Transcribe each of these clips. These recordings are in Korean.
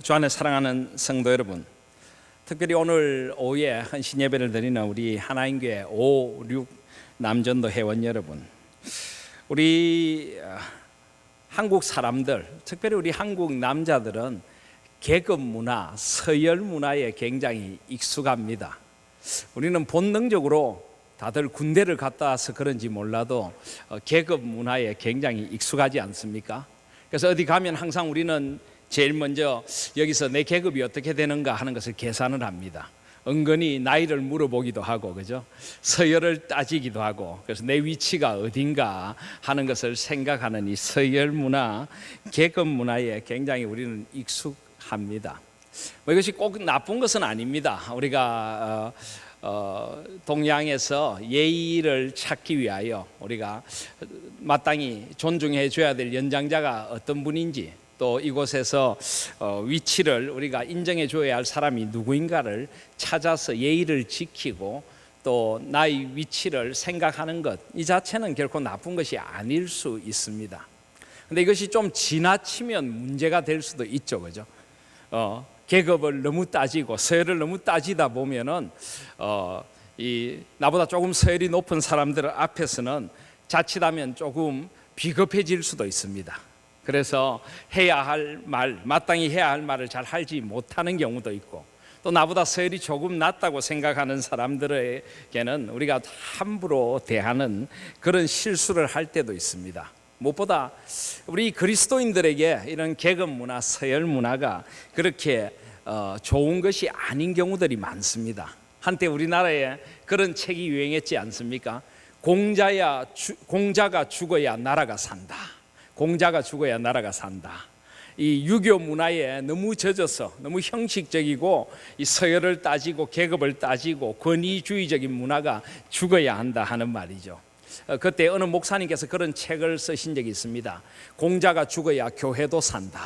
주 안에 사랑하는 성도 여러분, 특별히 오늘 오후에 헌신 예배를 드리는 우리 하나님교회 5, 6 남전도 회원 여러분, 우리 한국 사람들, 특별히 우리 한국 남자들은 계급 문화, 서열 문화에 굉장히 익숙합니다. 우리는 본능적으로 다들 군대를 갔다 와서 그런지 몰라도 계급 문화에 굉장히 익숙하지 않습니까? 그래서 어디 가면 항상 우리는 제일 먼저 여기서 내 계급이 어떻게 되는가 하는 것을 계산을 합니다. 은근히 나이를 물어보기도 하고, 그죠? 서열을 따지기도 하고, 그래서 내 위치가 어딘가 하는 것을 생각하는 이 서열 문화, 계급 문화에 굉장히 우리는 익숙합니다. 이것이 꼭 나쁜 것은 아닙니다. 우리가 동양에서 예의를 찾기 위하여 우리가 마땅히 존중해 줘야 될 연장자가 어떤 분인지, 또 이곳에서 위치를 우리가 인정해 줘야 할 사람이 누구인가를 찾아서 예의를 지키고 또 나의 위치를 생각하는 것, 이 자체는 결코 나쁜 것이 아닐 수 있습니다. 그런데 이것이 좀 지나치면 문제가 될 수도 있죠, 그죠? 계급을 너무 따지고 서열을 너무 따지다 보면은 이 나보다 조금 서열이 높은 사람들 앞에서는 자칫하면 조금 비겁해질 수도 있습니다. 그래서 해야 할 말, 마땅히 해야 할 말을 잘 하지 못하는 경우도 있고, 또 나보다 서열이 조금 낮다고 생각하는 사람들에게는 우리가 함부로 대하는 그런 실수를 할 때도 있습니다. 무엇보다 우리 그리스도인들에게 이런 계급 문화, 서열 문화가 그렇게 좋은 것이 아닌 경우들이 많습니다. 한때 우리나라에 그런 책이 유행했지 않습니까? 공자가 죽어야 나라가 산다. 공자가 죽어야 나라가 산다. 이 유교 문화에 너무 젖어서 너무 형식적이고 이 서열을 따지고 계급을 따지고 권위주의적인 문화가 죽어야 한다 하는 말이죠. 그때 어느 목사님께서 그런 책을 쓰신 적이 있습니다. 공자가 죽어야 교회도 산다.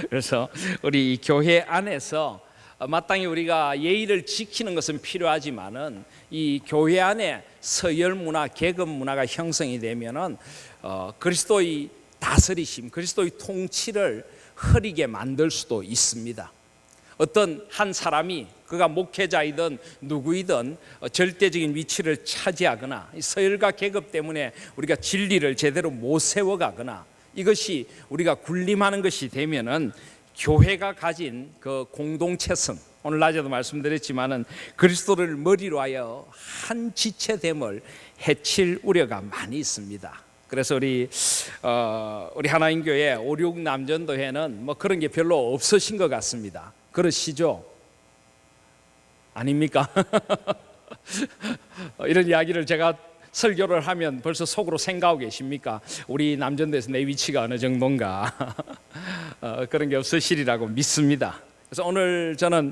그래서 우리 교회 안에서 마땅히 우리가 예의를 지키는 것은 필요하지만은 이 교회 안에 서열 문화, 계급 문화가 형성이 되면은 그리스도의 다스리심, 그리스도의 통치를 흐리게 만들 수도 있습니다. 어떤 한 사람이 그가 목회자이든 누구이든 절대적인 위치를 차지하거나 서열과 계급 때문에 우리가 진리를 제대로 못 세워가거나 이것이 우리가 군림하는 것이 되면은 교회가 가진 그 공동체성, 오늘 낮에도 말씀드렸지만은 그리스도를 머리로 하여 한 지체됨을 해칠 우려가 많이 있습니다. 그래서 우리 하나님교회 5, 6 남전도회는 뭐 그런 게 별로 없으신 것 같습니다. 그러시죠? 아닙니까? 이런 이야기를 제가 설교를 하면 벌써 속으로 생각하고 계십니까? 우리 남전도에서 내 위치가 어느 정도인가? 그런 게 없으시리라고 믿습니다. 그래서 저는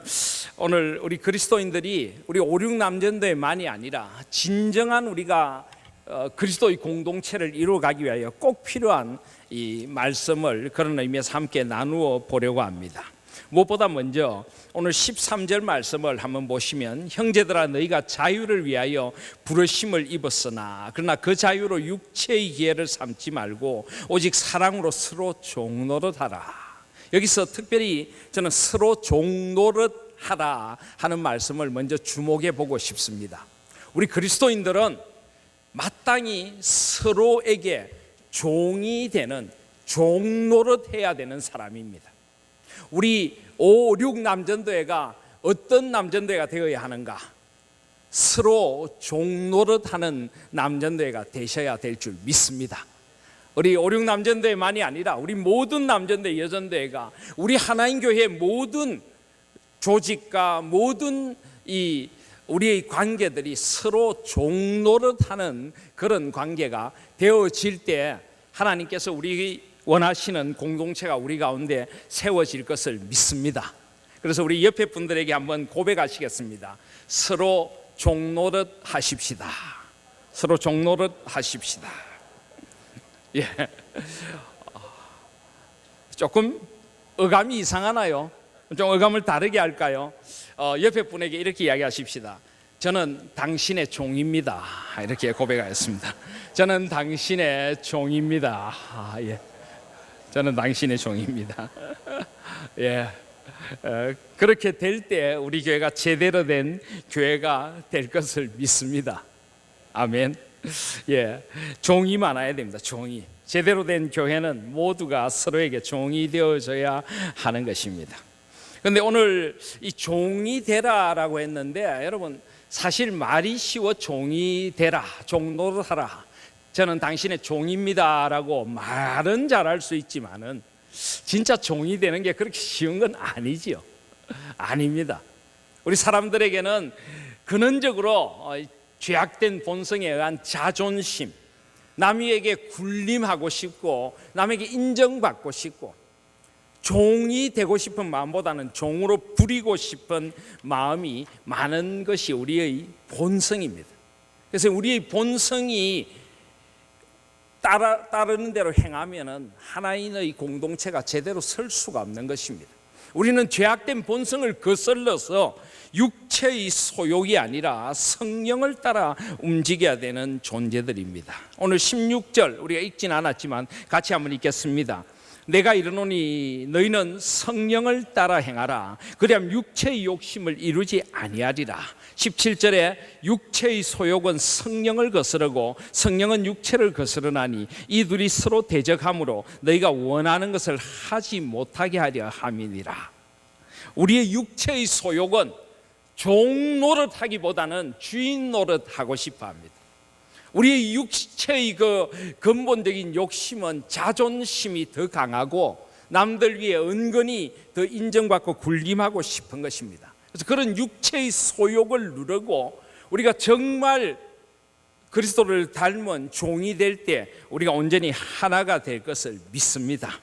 오늘 우리 그리스도인들이 우리 5, 6 남전도에만이 아니라 진정한 우리가 그리스도의 공동체를 이루어가기 위하여 꼭 필요한 이 말씀을 그런 의미에서 함께 나누어 보려고 합니다. 무엇보다 먼저 오늘 13절 말씀을 한번 보시면, 형제들아 너희가 자유를 위하여 부르심을 입었으나 그러나 그 자유로 육체의 기회를 삼지 말고 오직 사랑으로 서로 종노릇하라. 여기서 특별히 저는 서로 종노릇하라 하는 말씀을 먼저 주목해 보고 싶습니다. 우리 그리스도인들은 마땅히 서로에게 종이 되는, 종노릇해야 되는 사람입니다. 우리 5, 6 남전도회가 어떤 남전도회가 되어야 하는가? 서로 종노릇하는 남전도회가 되셔야 될 줄 믿습니다. 우리 5, 6 남전도회만이 아니라 우리 모든 남전도회, 여전도회가 우리 하나님교회의 모든 조직과 모든 우리의 관계들이 서로 종노릇하는 그런 관계가 되어질 때 하나님께서 우리 원하시는 공동체가 우리 가운데 세워질 것을 믿습니다. 그래서 우리 옆에 분들에게 한번 고백하시겠습니다. 서로 종노릇 하십시다. 서로 종노릇 하십시다. 예. 조금 어감이 이상하나요? 좀 어감을 다르게 할까요? 옆에 분에게 이렇게 이야기하십시다. 저는 당신의 종입니다. 이렇게 고백하였습니다. 저는 당신의 종입니다. 예. 저는 당신의 종입니다. 예. 그렇게 될 때 우리 교회가 제대로 된 교회가 될 것을 믿습니다. 아멘. 예, 종이 많아야 됩니다. 종이. 제대로 된 교회는 모두가 서로에게 종이 되어져야 하는 것입니다. 그런데 오늘 이 종이 되라라고 했는데 여러분, 사실 말이 쉬워 종이 되라, 종 노릇하라, 저는 당신의 종입니다라고 말은 잘할 수 있지만은 진짜 종이 되는 게 그렇게 쉬운 건 아니지요. 아닙니다. 우리 사람들에게는 근원적으로 죄악된 본성에 의한 자존심, 남에게 군림하고 싶고 남에게 인정받고 싶고 종이 되고 싶은 마음보다는 종으로 부리고 싶은 마음이 많은 것이 우리의 본성입니다. 그래서 우리의 본성이 따르는 대로 행하면은 하나님의 공동체가 제대로 설 수가 없는 것입니다. 우리는 죄악된 본성을 거슬러서 육체의 소욕이 아니라 성령을 따라 움직여야 되는 존재들입니다. 오늘 16절 우리가 읽진 않았지만 같이 한번 읽겠습니다. 내가 이르노니 너희는 성령을 따라 행하라. 그리하면 육체의 욕심을 이루지 아니하리라. 17절에 육체의 소욕은 성령을 거스르고 성령은 육체를 거스르나니 이 둘이 서로 대적하므로 너희가 원하는 것을 하지 못하게 하려 함이니라. 우리의 육체의 소욕은 종 노릇하기보다는 주인 노릇하고 싶어 합니다. 우리의 육체의 그 근본적인 욕심은 자존심이 더 강하고 남들 위해 은근히 더 인정받고 군림하고 싶은 것입니다. 그래서 그런 육체의 소욕을 누르고 우리가 정말 그리스도를 닮은 종이 될 때 우리가 온전히 하나가 될 것을 믿습니다.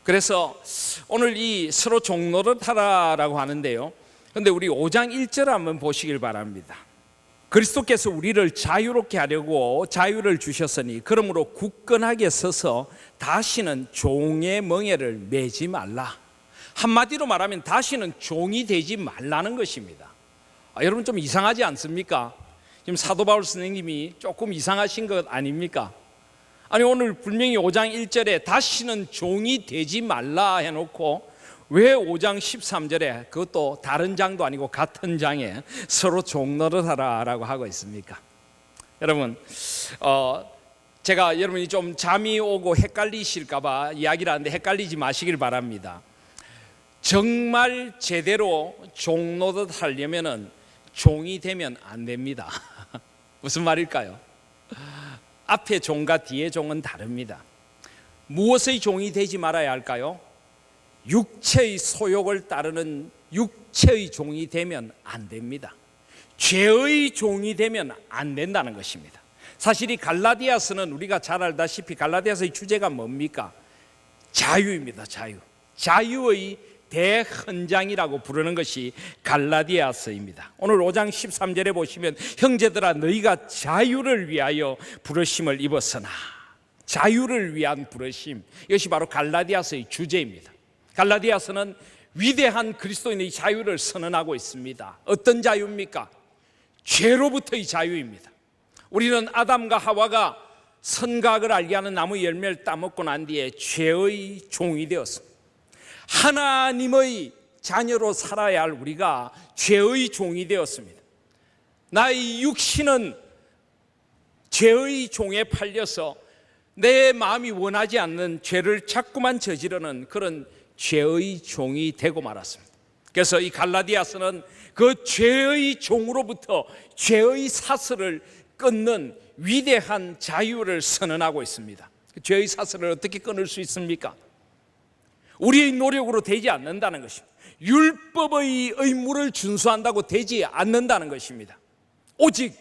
그래서 오늘 이 서로 종 노릇하라라고 하는데요, 그런데 우리 5장 1절 한번 보시길 바랍니다. 그리스도께서 우리를 자유롭게 하려고 자유를 주셨으니 그러므로 굳건하게 서서 다시는 종의 멍에를 매지 말라. 한마디로 말하면 다시는 종이 되지 말라는 것입니다. 여러분 좀 이상하지 않습니까? 지금 사도 바울 선생님이 조금 이상하신 것 아닙니까? 아니 오늘 분명히 5장 1절에 다시는 종이 되지 말라 해놓고 왜 5장 13절에 그것도 다른 장도 아니고 같은 장에 서로 종 노릇하라라고 하고 있습니까? 여러분, 제가 여러분이 좀 잠이 오고 헷갈리실까 봐 이야기를 하는데 헷갈리지 마시길 바랍니다. 정말 제대로 종 노릇 하려면은 종이 되면 안 됩니다. 무슨 말일까요? 앞에 종과 뒤에 종은 다릅니다. 무엇의 종이 되지 말아야 할까요? 육체의 소욕을 따르는 육체의 종이 되면 안 됩니다. 죄의 종이 되면 안 된다는 것입니다. 사실 이 갈라디아서는 우리가 잘 알다시피 갈라디아서의 주제가 뭡니까? 자유입니다. 자유. 자유의 대헌장이라고 부르는 것이 갈라디아서입니다. 오늘 5장 13절에 보시면 형제들아 너희가 자유를 위하여 부르심을 입었으나, 자유를 위한 부르심, 이것이 바로 갈라디아서의 주제입니다. 갈라디아서는 위대한 그리스도인의 자유를 선언하고 있습니다. 어떤 자유입니까? 죄로부터의 자유입니다. 우리는 아담과 하와가 선과 악을 알게 하는 나무 열매를 따먹고 난 뒤에 죄의 종이 되었습니다. 하나님의 자녀로 살아야 할 우리가 죄의 종이 되었습니다. 나의 육신은 죄의 종에 팔려서 내 마음이 원하지 않는 죄를 자꾸만 저지르는 그런 죄의 종이 되고 말았습니다. 그래서 이 갈라디아서는 그 죄의 종으로부터 죄의 사슬을 끊는 위대한 자유를 선언하고 있습니다. 죄의 사슬을 어떻게 끊을 수 있습니까? 우리의 노력으로 되지 않는다는 것입니다. 율법의 의무를 준수한다고 되지 않는다는 것입니다. 오직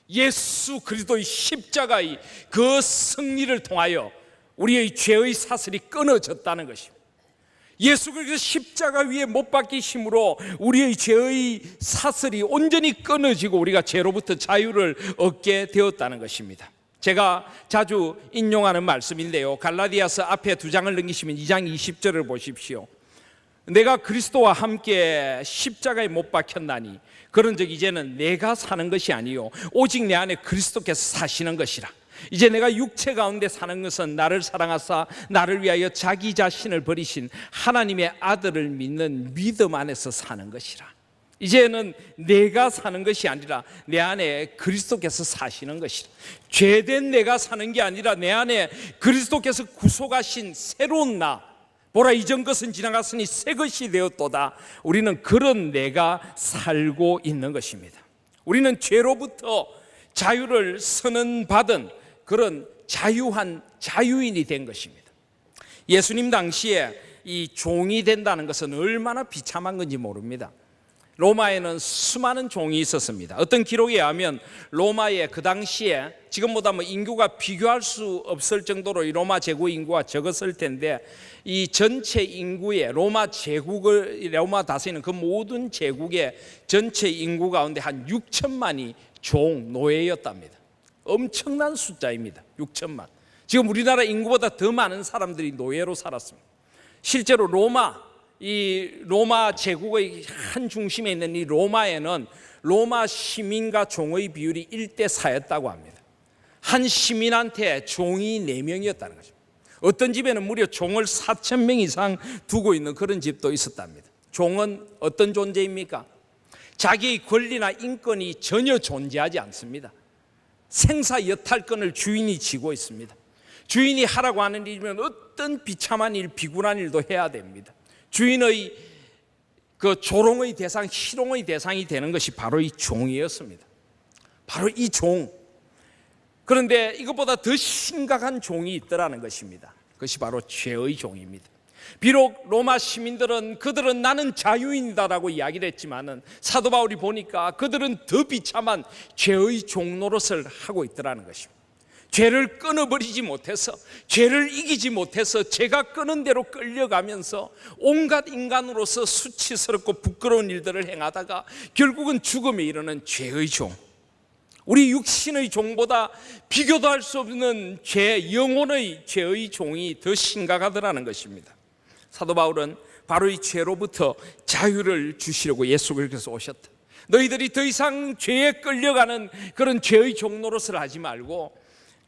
예수 그리스도의 십자가의 그 승리를 통하여 우리의 죄의 사슬이 끊어졌다는 것입니다. 예수 그리스도 십자가 위에 못 박히심으로 우리의 죄의 사슬이 온전히 끊어지고 우리가 죄로부터 자유를 얻게 되었다는 것입니다. 제가 자주 인용하는 말씀인데요, 갈라디아서 앞에 2장을 넘기시면 2장 20절을 보십시오. 내가 그리스도와 함께 십자가에 못 박혔나니 그런즉 이제는 내가 사는 것이 아니요 오직 내 안에 그리스도께서 사시는 것이라. 이제 내가 육체 가운데 사는 것은 나를 사랑하사 나를 위하여 자기 자신을 버리신 하나님의 아들을 믿는 믿음 안에서 사는 것이라. 이제는 내가 사는 것이 아니라 내 안에 그리스도께서 사시는 것이라. 죄된 내가 사는 게 아니라 내 안에 그리스도께서 구속하신 새로운 나, 보라 이전 것은 지나갔으니 새 것이 되었도다. 우리는 그런 내가 살고 있는 것입니다. 우리는 죄로부터 자유를 선언받은 그런 자유한 자유인이 된 것입니다. 예수님 당시에 이 종이 된다는 것은 얼마나 비참한 건지 모릅니다. 로마에는 수많은 종이 있었습니다. 어떤 기록에 의하면 로마의 그 당시에 지금보다 인구가 비교할 수 없을 정도로 이 로마 제국 인구가 적었을 텐데, 이 전체 인구의 로마 제국을 로마 다스리는 그 모든 제국의 전체 인구 가운데 한 6천만이 종 노예였답니다. 엄청난 숫자입니다. 6천만. 지금 우리나라 인구보다 더 많은 사람들이 노예로 살았습니다. 실제로 이 로마 제국의 한 중심에 있는 이 로마에는 로마 시민과 종의 비율이 1대4였다고 합니다. 한 시민한테 종이 4명이었다는 거죠. 어떤 집에는 무려 종을 4,000명 이상 두고 있는 그런 집도 있었답니다. 종은 어떤 존재입니까? 자기의 권리나 인권이 전혀 존재하지 않습니다. 생사 여탈권을 주인이 쥐고 있습니다. 주인이 하라고 하는 일이면 어떤 비참한 일, 비굴한 일도 해야 됩니다. 주인의 그 조롱의 대상, 희롱의 대상이 되는 것이 바로 이 종이었습니다. 바로 이 종. 그런데 이것보다 더 심각한 종이 있더라는 것입니다. 그것이 바로 죄의 종입니다. 비록 로마 시민들은 그들은 나는 자유인이다라고 이야기를 했지만은 사도 바울이 보니까 그들은 더 비참한 죄의 종 노릇을 하고 있더라는 것입니다. 죄를 끊어버리지 못해서, 죄를 이기지 못해서 죄가 끄는 대로 끌려가면서 온갖 인간으로서 수치스럽고 부끄러운 일들을 행하다가 결국은 죽음에 이르는 죄의 종, 우리 육신의 종보다 비교도 할 수 없는 죄, 영혼의 죄의 종이 더 심각하더라는 것입니다. 사도 바울은 바로 이 죄로부터 자유를 주시려고 예수 그리스도께서 오셨다. 너희들이 더 이상 죄에 끌려가는 그런 죄의 종 노릇을 하지 말고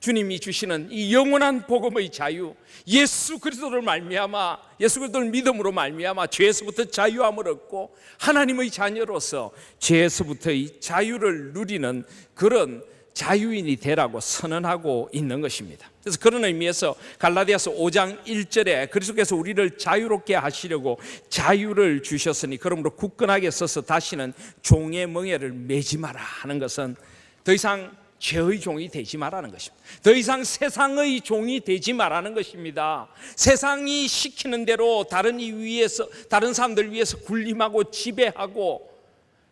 주님이 주시는 이 영원한 복음의 자유, 예수 그리스도를 말미암아, 예수 그리스도를 믿음으로 말미암아 죄에서부터 자유함을 얻고 하나님의 자녀로서 죄에서부터의 자유를 누리는 그런 자유인이 되라고 선언하고 있는 것입니다. 그래서 그런 의미에서 갈라디아서 5장 1절에 그리스도께서 우리를 자유롭게 하시려고 자유를 주셨으니 그러므로 굳건하게 서서 다시는 종의 멍에를 매지 마라 하는 것은 더 이상 죄의 종이 되지 말라는 것입니다. 더 이상 세상의 종이 되지 말라는 것입니다. 세상이 시키는 대로 다른 사람들 위해서 군림하고 지배하고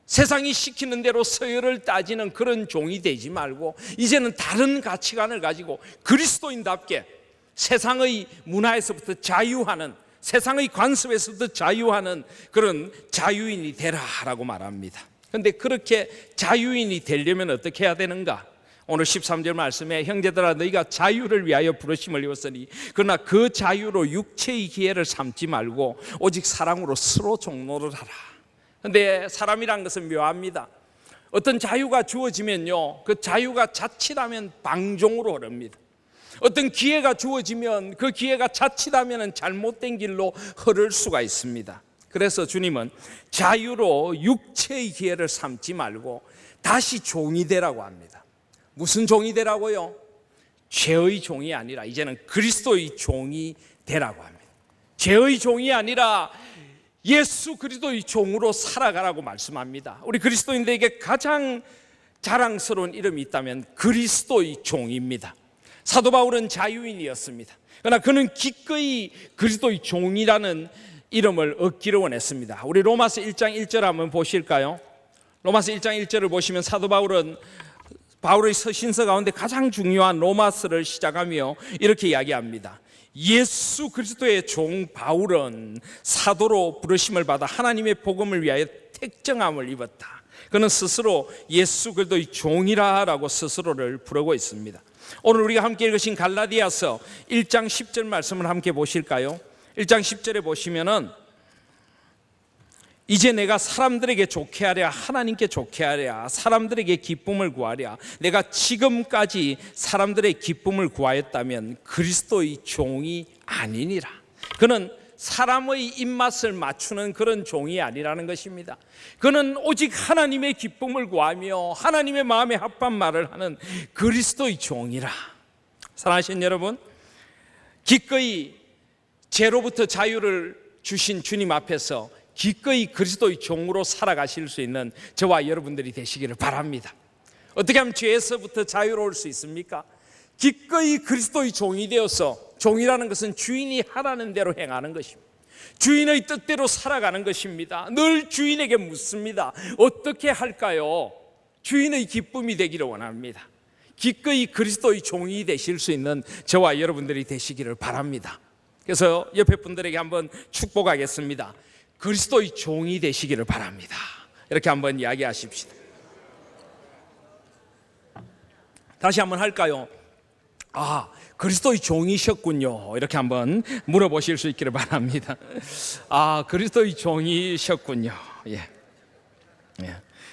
세상이 시키는 대로 서열을 따지는 그런 종이 되지 말고 이제는 다른 가치관을 가지고 그리스도인답게 세상의 문화에서부터 자유하는, 세상의 관습에서부터 자유하는 그런 자유인이 되라라고 말합니다. 그런데 그렇게 자유인이 되려면 어떻게 해야 되는가? 오늘 13절 말씀에 형제들아 너희가 자유를 위하여 부르심을 입었으니 그러나 그 자유로 육체의 기회를 삼지 말고 오직 사랑으로 서로 종노를 하라. 그런데 사람이란 것은 묘합니다. 어떤 자유가 주어지면요, 그 자유가 자칫하면 방종으로 흐릅니다. 어떤 기회가 주어지면 그 기회가 자칫하면 잘못된 길로 흐를 수가 있습니다. 그래서 주님은 자유로 육체의 기회를 삼지 말고 다시 종이 되라고 합니다. 무슨 종이 되라고요? 죄의 종이 아니라 이제는 그리스도의 종이 되라고 합니다. 죄의 종이 아니라 예수 그리스도의 종으로 살아가라고 말씀합니다. 우리 그리스도인들에게 가장 자랑스러운 이름이 있다면 그리스도의 종입니다. 사도 바울은 자유인이었습니다. 그러나 그는 기꺼이 그리스도의 종이라는 이름을 얻기를 원했습니다. 우리 로마서 1장 1절 한번 보실까요? 로마서 1장 1절을 보시면 사도 바울은 바울의 서신서 가운데 가장 중요한 로마서를 시작하며 이렇게 이야기합니다. 예수 그리스도의 종 바울은 사도로 부르심을 받아 하나님의 복음을 위하여 택정함을 입었다. 그는 스스로 예수 그리스도의 종이라고 스스로를 부르고 있습니다. 오늘 우리가 함께 읽으신 갈라디아서 1장 10절 말씀을 함께 보실까요? 1장 10절에 보시면은 이제 내가 사람들에게 좋게 하랴, 하나님께 좋게 하랴, 사람들에게 기쁨을 구하랴. 내가 지금까지 사람들의 기쁨을 구하였다면 그리스도의 종이 아니니라. 그는 사람의 입맛을 맞추는 그런 종이 아니라는 것입니다. 그는 오직 하나님의 기쁨을 구하며 하나님의 마음에 합한 말을 하는 그리스도의 종이라. 사랑하시는 여러분, 기꺼이 죄로부터 자유를 주신 주님 앞에서 기꺼이 그리스도의 종으로 살아가실 수 있는 저와 여러분들이 되시기를 바랍니다. 어떻게 하면 죄에서부터 자유로울 수 있습니까? 기꺼이 그리스도의 종이 되어서, 종이라는 것은 주인이 하라는 대로 행하는 것입니다. 주인의 뜻대로 살아가는 것입니다. 늘 주인에게 묻습니다. 어떻게 할까요? 주인의 기쁨이 되기를 원합니다. 기꺼이 그리스도의 종이 되실 수 있는 저와 여러분들이 되시기를 바랍니다. 그래서 옆에 분들에게 한번 축복하겠습니다. 그리스도의 종이 되시기를 바랍니다. 이렇게 한번 이야기하십시다. 다시 한번 할까요? 그리스도의 종이셨군요. 이렇게 한번 물어보실 수 있기를 바랍니다. 그리스도의 종이셨군요. 예.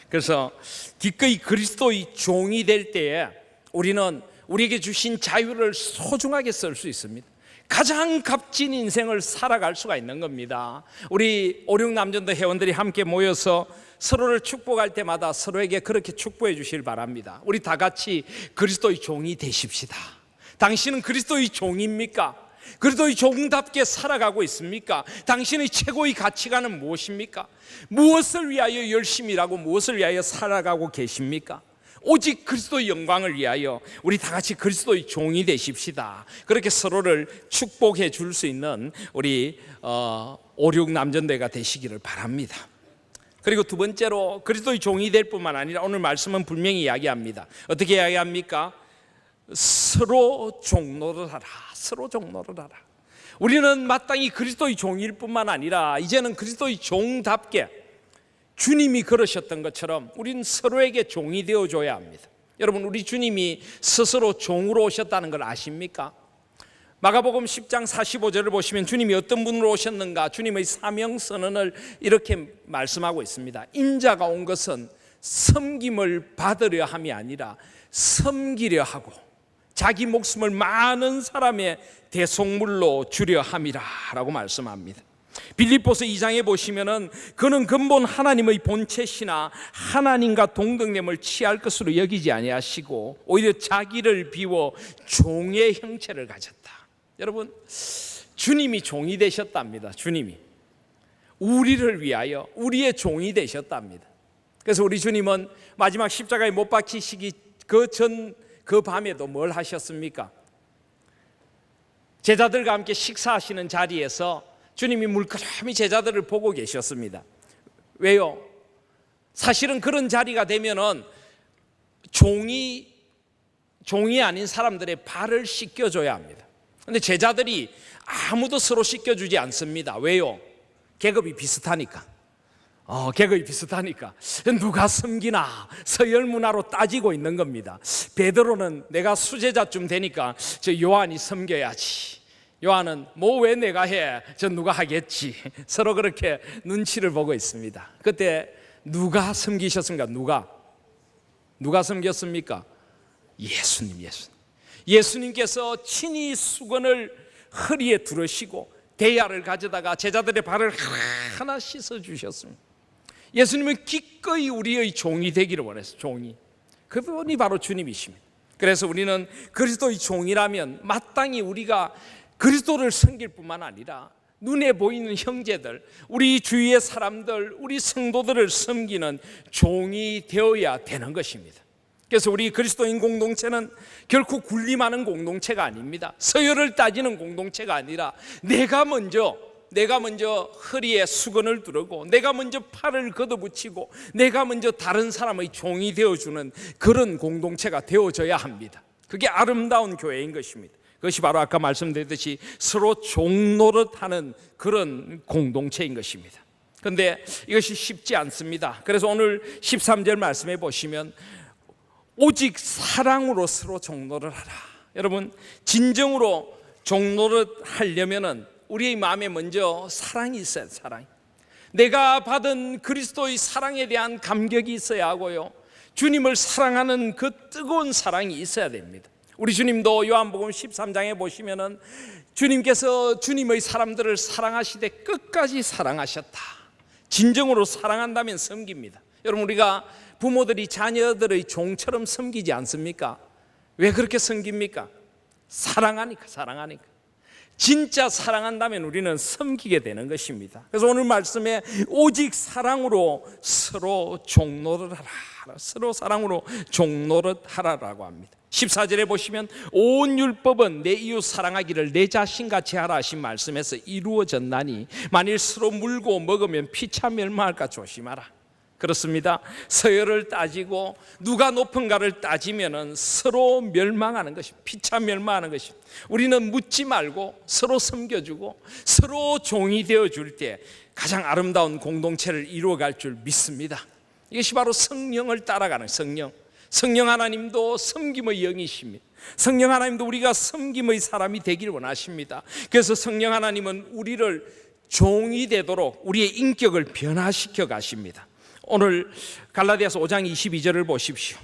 그래서 기꺼이 그리스도의 종이 될 때에 우리는 우리에게 주신 자유를 소중하게 쓸 수 있습니다. 가장 값진 인생을 살아갈 수가 있는 겁니다. 우리 5, 6 남전도 회원들이 함께 모여서 서로를 축복할 때마다 서로에게 그렇게 축복해 주시길 바랍니다. 우리 다 같이 그리스도의 종이 되십시다. 당신은 그리스도의 종입니까? 그리스도의 종답게 살아가고 있습니까? 당신의 최고의 가치관은 무엇입니까? 무엇을 위하여 열심히 일하고 무엇을 위하여 살아가고 계십니까? 오직 그리스도의 영광을 위하여 우리 다 같이 그리스도의 종이 되십시다. 그렇게 서로를 축복해 줄 수 있는 우리 5, 6 남전대가 되시기를 바랍니다. 그리고 두 번째로 그리스도의 종이 될 뿐만 아니라 오늘 말씀은 분명히 이야기합니다. 어떻게 이야기합니까? 서로 종노를 하라. 서로 종노를 하라. 우리는 마땅히 그리스도의 종일 뿐만 아니라 이제는 그리스도의 종답게 주님이 그러셨던 것처럼 우리는 서로에게 종이 되어줘야 합니다. 여러분, 우리 주님이 스스로 종으로 오셨다는 걸 아십니까? 마가복음 10장 45절을 보시면 주님이 어떤 분으로 오셨는가, 주님의 사명 선언을 이렇게 말씀하고 있습니다. 인자가 온 것은 섬김을 받으려 함이 아니라 섬기려 하고 자기 목숨을 많은 사람의 대속물로 주려 함이라 라고 말씀합니다. 빌립보서 2장에 보시면은 그는 근본 하나님의 본체시나 하나님과 동등됨을 취할 것으로 여기지 아니하시고 오히려 자기를 비워 종의 형체를 가졌다. 여러분, 주님이 종이 되셨답니다. 주님이 우리를 위하여 우리의 종이 되셨답니다. 그래서 우리 주님은 마지막 십자가에 못 박히시기 그 밤에도 뭘 하셨습니까? 제자들과 함께 식사하시는 자리에서 주님이 물끄러미 제자들을 보고 계셨습니다. 왜요? 사실은 그런 자리가 되면은 종이 아닌 사람들의 발을 씻겨줘야 합니다. 그런데 제자들이 아무도 서로 씻겨주지 않습니다. 왜요? 계급이 비슷하니까. 계급이 비슷하니까 누가 섬기나 서열 문화로 따지고 있는 겁니다. 베드로는 내가 수제자쯤 되니까 저 요한이 섬겨야지. 요한은 뭐 왜 내가 해? 저 누가 하겠지. 서로 그렇게 눈치를 보고 있습니다. 그때 누가 섬기셨습니까? 누가 섬겼습니까? 예수님께서 친히 수건을 허리에 두르시고 대야를 가져다가 제자들의 발을 하나 씻어 주셨습니다. 예수님은 기꺼이 우리의 종이 되기를 원했어요. 종이. 그분이 바로 주님이십니다. 그래서 우리는 그리스도의 종이라면 마땅히 우리가 그리스도를 섬길 뿐만 아니라 눈에 보이는 형제들, 우리 주위의 사람들, 우리 성도들을 섬기는 종이 되어야 되는 것입니다. 그래서 우리 그리스도인 공동체는 결코 군림하는 공동체가 아닙니다. 서열을 따지는 공동체가 아니라 내가 먼저 허리에 수건을 두르고 내가 먼저 팔을 걷어붙이고 내가 먼저 다른 사람의 종이 되어주는 그런 공동체가 되어져야 합니다. 그게 아름다운 교회인 것입니다. 그것이 바로 아까 말씀드렸듯이 서로 종노릇하는 그런 공동체인 것입니다. 그런데 이것이 쉽지 않습니다. 그래서 오늘 13절 말씀해 보시면 오직 사랑으로 서로 종노를 하라. 여러분, 진정으로 종노릇 하려면은 우리의 마음에 먼저 사랑이 있어야 돼요. 사랑이. 내가 받은 그리스도의 사랑에 대한 감격이 있어야 하고요, 주님을 사랑하는 그 뜨거운 사랑이 있어야 됩니다. 우리 주님도 요한복음 13장에 보시면은 주님께서 주님의 사람들을 사랑하시되 끝까지 사랑하셨다. 진정으로 사랑한다면 섬깁니다. 여러분, 우리가 부모들이 자녀들의 종처럼 섬기지 않습니까? 왜 그렇게 섬깁니까? 사랑하니까. 진짜 사랑한다면 우리는 섬기게 되는 것입니다. 그래서 오늘 말씀에 오직 사랑으로 서로 종노릇하라, 서로 사랑으로 종노릇하라라고 합니다. 14절에 보시면 온 율법은 내 이웃 사랑하기를 내 자신같이 하라 하신 말씀에서 이루어졌나니 만일 서로 물고 먹으면 피차 멸망할까 조심하라. 그렇습니다. 서열을 따지고 누가 높은가를 따지면은 서로 멸망하는 것입니다. 피차 멸망하는 것입니다. 우리는 묻지 말고 서로 섬겨주고 서로 종이 되어줄 때 가장 아름다운 공동체를 이루어갈 줄 믿습니다. 이것이 바로 성령을 따라가는 성령 하나님도 섬김의 영이십니다. 성령 하나님도 우리가 섬김의 사람이 되길 원하십니다. 그래서 성령 하나님은 우리를 종이 되도록 우리의 인격을 변화시켜 가십니다. 오늘 갈라디아서 5장 22절을 보십시오.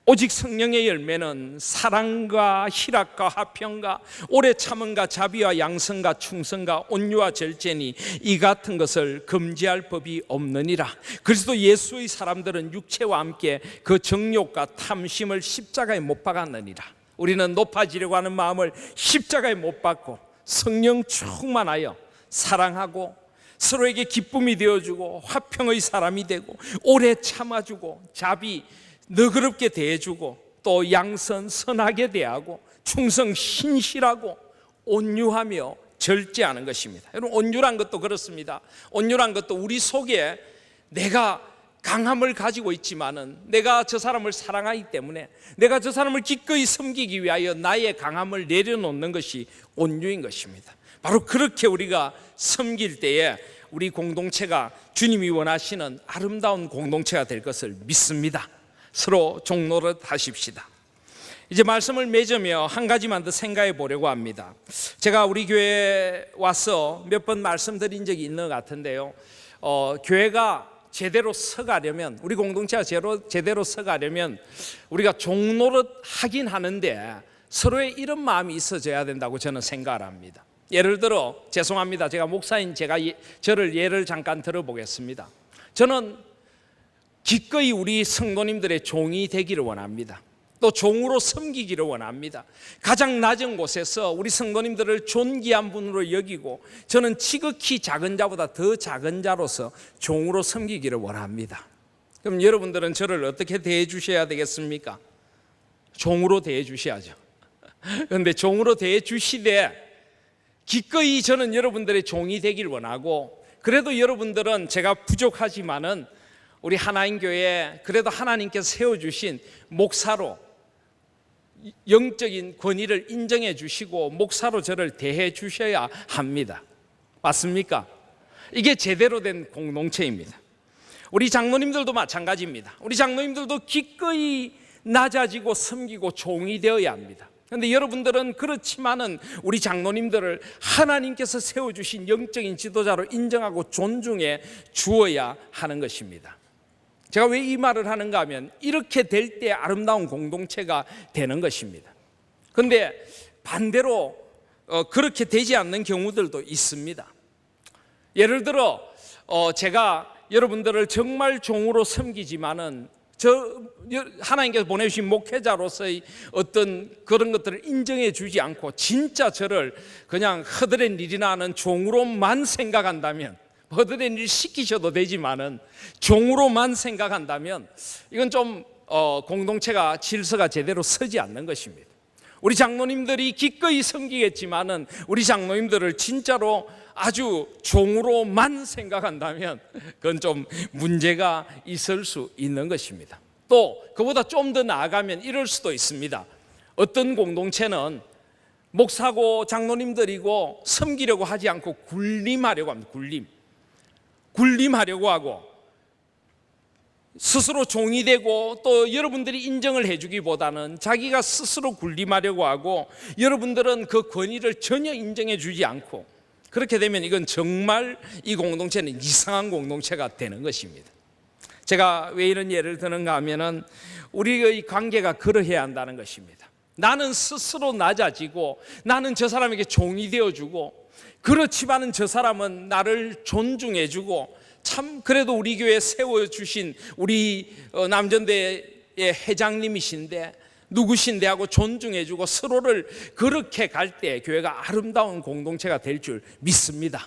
오직 성령의 열매는 사랑과 희락과 화평과 오래 참음과 자비와 양성과 충성과 온유와 절제니 이 같은 것을 금지할 법이 없느니라. 그리스도 예수의 사람들은 육체와 함께 그 정욕과 탐심을 십자가에 못 박았느니라. 우리는 높아지려고 하는 마음을 십자가에 못 박고 성령 충만하여 사랑하고 서로에게 기쁨이 되어주고 화평의 사람이 되고 오래 참아주고 자비 너그럽게 대해주고 또 양선 선하게 대하고 충성 신실하고 온유하며 절제하는 것입니다. 여러분, 온유란 것도 그렇습니다. 온유란 것도 우리 속에 내가 강함을 가지고 있지만은 내가 저 사람을 사랑하기 때문에 내가 저 사람을 기꺼이 섬기기 위하여 나의 강함을 내려놓는 것이 온유인 것입니다. 바로 그렇게 우리가 섬길 때에 우리 공동체가 주님이 원하시는 아름다운 공동체가 될 것을 믿습니다. 서로 종노릇 하십시다. 이제 말씀을 맺으며 한 가지만 더 생각해 보려고 합니다. 제가 우리 교회에 와서 몇 번 말씀드린 적이 있는 것 같은데요, 교회가 제대로 서가려면, 우리 공동체가 제대로 서가려면 우리가 종노릇 하긴 하는데 서로의 이런 마음이 있어져야 된다고 저는 생각을 합니다. 예를 들어, 죄송합니다, 제가 목사인 저를 예를 잠깐 들어보겠습니다. 저는 기꺼이 우리 성도님들의 종이 되기를 원합니다. 또 종으로 섬기기를 원합니다. 가장 낮은 곳에서 우리 성도님들을 존귀한 분으로 여기고 저는 지극히 작은 자보다 더 작은 자로서 종으로 섬기기를 원합니다. 그럼 여러분들은 저를 어떻게 대해 주셔야 되겠습니까? 종으로 대해 주셔야죠. 그런데 종으로 대해 주시되 기꺼이 저는 여러분들의 종이 되길 원하고, 그래도 여러분들은 제가 부족하지만은 우리 하나님 교회에 그래도 하나님께서 세워주신 목사로 영적인 권위를 인정해 주시고 목사로 저를 대해 주셔야 합니다. 맞습니까? 이게 제대로 된 공동체입니다. 우리 장로님들도 마찬가지입니다. 우리 장로님들도 기꺼이 낮아지고 섬기고 종이 되어야 합니다. 그런데 여러분들은 그렇지만은 우리 장로님들을 하나님께서 세워주신 영적인 지도자로 인정하고 존중해 주어야 하는 것입니다. 제가 왜 이 말을 하는가 하면 이렇게 될 때 아름다운 공동체가 되는 것입니다. 그런데 반대로 그렇게 되지 않는 경우들도 있습니다. 예를 들어 제가 여러분들을 정말 종으로 섬기지만은 하나님께서 보내주신 목회자로서의 어떤 그런 것들을 인정해 주지 않고 진짜 저를 그냥 허드렛 일이나 하는 종으로만 생각한다면, 허드렛 일 시키셔도 되지만은 종으로만 생각한다면 이건 좀 공동체가 질서가 제대로 서지 않는 것입니다. 우리 장로님들이 기꺼이 섬기겠지만은 우리 장로님들을 진짜로 아주 종으로만 생각한다면 그건 좀 문제가 있을 수 있는 것입니다. 또 그보다 좀 더 나아가면 이럴 수도 있습니다. 어떤 공동체는 목사고 장로님들이고 섬기려고 하지 않고 군림하려고 합니다. 군림하려고 하고 스스로 종이 되고 또 여러분들이 인정을 해주기보다는 자기가 스스로 군림하려고 하고 여러분들은 그 권위를 전혀 인정해 주지 않고 그렇게 되면 이건 정말 이 공동체는 이상한 공동체가 되는 것입니다. 제가 왜 이런 예를 드는가 하면은 우리의 관계가 그러해야 한다는 것입니다. 나는 스스로 낮아지고 나는 저 사람에게 종이 되어주고, 그렇지만은 저 사람은 나를 존중해주고, 참 그래도 우리 교회에 세워주신 우리 남전대의 회장님이신데 누구신데 하고 존중해주고 서로를 그렇게 갈 때 교회가 아름다운 공동체가 될 줄 믿습니다.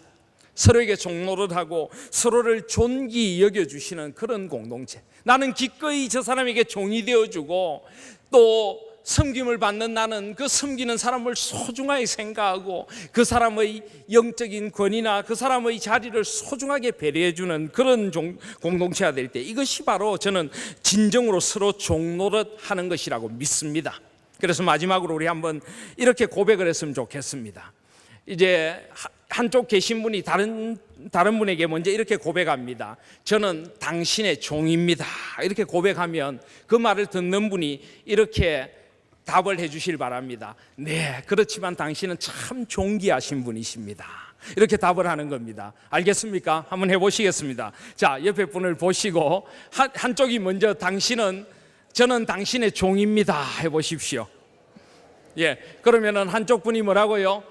서로에게 종노릇하고 서로를 존귀 여겨주시는 그런 공동체. 나는 기꺼이 저 사람에게 종이 되어주고, 또 섬김을 받는 나는 그 섬기는 사람을 소중하게 생각하고 그 사람의 영적인 권위나 그 사람의 자리를 소중하게 배려해주는 그런 공동체가 될 때, 이것이 바로 저는 진정으로 서로 종노릇하는 것이라고 믿습니다. 그래서 마지막으로 우리 한번 이렇게 고백을 했으면 좋겠습니다. 이제 한쪽 계신 분이 다른 분에게 먼저 이렇게 고백합니다. 저는 당신의 종입니다. 이렇게 고백하면 그 말을 듣는 분이 이렇게 답을 해 주실 바랍니다. 네, 그렇지만 당신은 참 존귀하신 분이십니다. 이렇게 답을 하는 겁니다. 알겠습니까? 한번 해보시겠습니다. 자, 옆에 분을 보시고 한쪽이 먼저 저는 당신의 종입니다 해보십시오. 예, 그러면은 한쪽 분이 뭐라고요?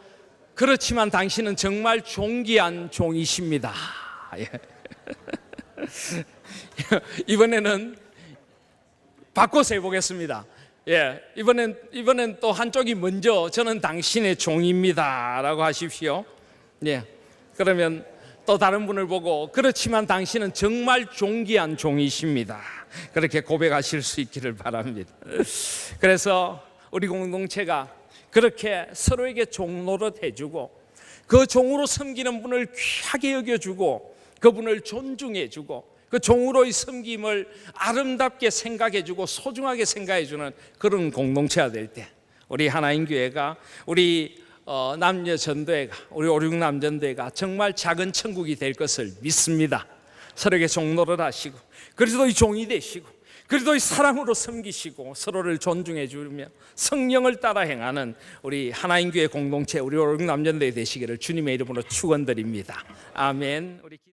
그렇지만 당신은 정말 존귀한 종이십니다. 예. 이번에는 바꿔서 해보겠습니다. 예, 이번엔 또 한쪽이 먼저 저는 당신의 종입니다라고 하십시오. 예, 그러면 또 다른 분을 보고 그렇지만 당신은 정말 존귀한 종이십니다. 그렇게 고백하실 수 있기를 바랍니다. 그래서 우리 공동체가 그렇게 서로에게 종노릇 해주고 그 종으로 섬기는 분을 귀하게 여겨주고 그분을 존중해주고 그 종으로의 섬김을 아름답게 생각해주고 소중하게 생각해주는 그런 공동체가 될 때, 우리 하나님 교회가, 우리 남녀 전도회가, 우리 5, 6 남전도회가 정말 작은 천국이 될 것을 믿습니다. 서로에게 종노릇 하시고 그리스도의 종이 되시고 그리스도의 사랑으로 섬기시고 서로를 존중해 주며 성령을 따라 행하는 우리 하나님 교회 공동체, 우리 5, 6 남전도회 되시기를 주님의 이름으로 축원드립니다. 아멘.